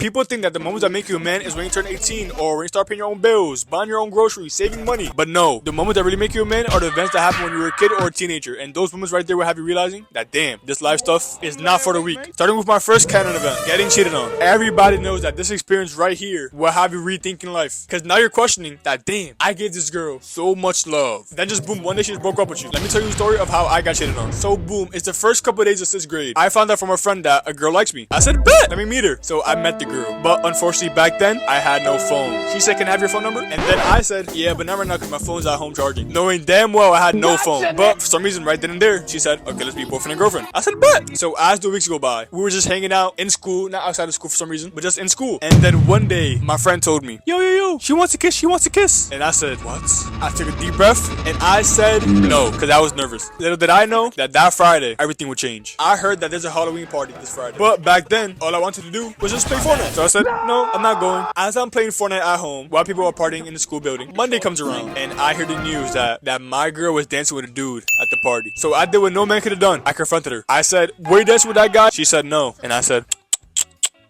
People think that the moments that make you a man is when you turn 18 or when you start paying your own bills, buying your own groceries, saving money. But no, the moments that really make you a man are the events that happen when you were a kid or a teenager. And those moments right there will have you realizing that damn, this life stuff is not for the weak. Starting with my first canon event, getting cheated on. Everybody knows that this experience right here will have you rethinking life. Cause now you're questioning that damn, I gave this girl so much love. Then just boom, one day she just broke up with you. Let me tell you a story of how I got cheated on. So boom, it's the first couple of days of 6th grade. I found out from a friend that a girl likes me. I said, bet, let me meet her. So I met the girl. But unfortunately back then, I had no phone. She said, can I have your phone number? And then I said, yeah, but not right now because my phone's at home charging. Knowing damn well I had no phone. But for some reason right then and there, she said, okay, let's be boyfriend and girlfriend. I said, bet. So as the weeks go by, we were just hanging out in school, not outside of school for some reason, but just in school. And then one day, my friend told me, yo, she wants to kiss, she wants to kiss. And I said, what? I took a deep breath and I said no, because I was nervous. Little did I know that Friday, everything would change. I heard that there's a Halloween party this Friday. But back then, all I wanted to do was just play Fortnite. So I said, no, I'm not going. As I'm playing Fortnite at home, while people are partying in the school building, Monday comes around and I hear the news that my girl was dancing with a dude at the party. So I did what no man could have done. I confronted her. I said, were you dancing with that guy? She said no. And I said,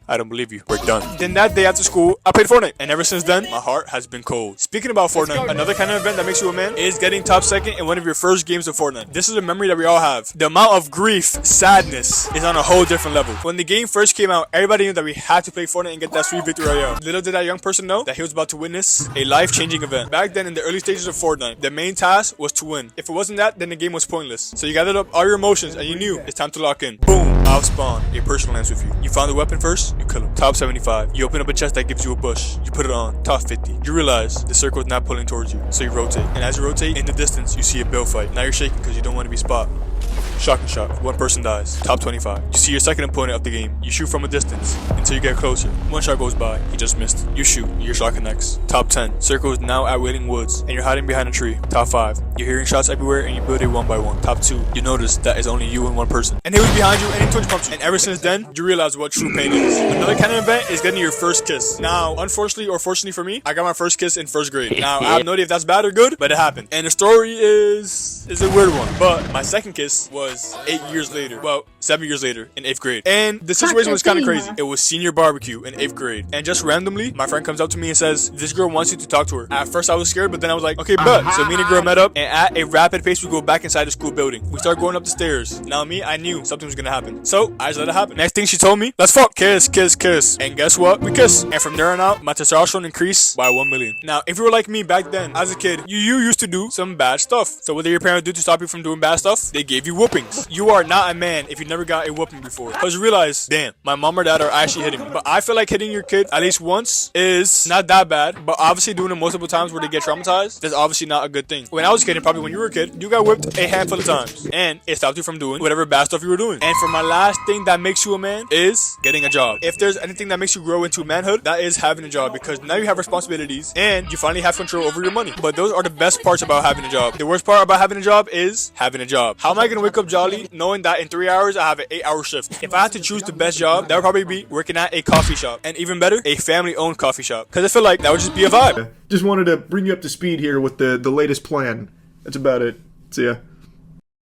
I don't believe you. We're done. Then that day after school, I played Fortnite. And ever since then, my heart has been cold. Speaking about Fortnite, another kind of event that makes you a man is getting top second in one of your first games of Fortnite. This is a memory that we all have. The amount of grief, sadness is on a whole different level. When the game first came out, everybody knew that we had to play Fortnite and get that sweet victory royale. Little did that young person know that he was about to witness a life-changing event. Back then, in the early stages of Fortnite, the main task was to win. If it wasn't that, then the game was pointless. So you gathered up all your emotions and you knew it's time to lock in. Boom! Out spawn. A person lands with you. You found the weapon first, you kill him. Top 75. You open up a chest that gives you a bush. You put it on. Top 50. You realize the circle is not pulling towards you, so you rotate. And as you rotate, in the distance, you see a bill fight. Now you're shaking because you don't want to be spot. Shocking shot. One person dies. Top 25. You see your second opponent of the game. You shoot from a distance until you get closer. One shot goes by. He just missed. You shoot. You're shocking next. Top 10. Circle is now at Wailing Woods and you're hiding behind a tree. Top 5. You're hearing shots everywhere and you build it one by one. Top 2. You notice that is only you and one person. And he was behind you and he twitch pumped you. And ever since then, you realize what true pain is. Another kind of event is getting your first kiss. Now, unfortunately or fortunately for me, I got my first kiss in 1st grade. Now, I have no idea if that's bad or good, but it happened. And the story is a weird one. But my second kiss was 8 years later. Well, 7 years later in 8th grade. And the situation was kind of crazy. It was senior barbecue in 8th grade. And just randomly, my friend comes up to me and says, this girl wants you to talk to her. At first I was scared, but then I was like, okay, bet. So me and the girl met up and at a rapid pace, we go back inside the school building. We start going up the stairs. Now me, I knew something was gonna happen. So I just let it happen. Next thing she told me, let's fuck. Kiss, kiss, kiss. And guess what? We kiss. And from there on out, my testosterone increased by 1 million. Now, if you were like me back then, as a kid, you used to do some bad stuff. So what did your parents do to stop you from doing bad stuff? They gave you whoopings. You are not a man if you never got a whooping before. Because you realize, damn, my mom or dad are actually hitting me. But I feel like hitting your kid at least once is not that bad. But obviously doing it multiple times where they get traumatized, that's obviously not a good thing. When I was a kid, and probably when you were a kid, you got whipped a handful of times. And it stopped you from doing whatever bad stuff you were doing. And for my last thing that makes you a man is getting a job. If there's anything that makes you grow into manhood, that is having a job. Because now you have responsibilities and you finally have control over your money. But those are the best parts about having a job. The worst part about having a job is having a job. How am I going to wake up jolly knowing that in 3 hours I have an 8-hour shift? If I had to choose the best job, that would probably be working at a coffee shop. And even better, a family-owned coffee shop. Because I feel like that would just be a vibe. Just wanted to bring you up to speed here with the latest plan. That's about it. See ya.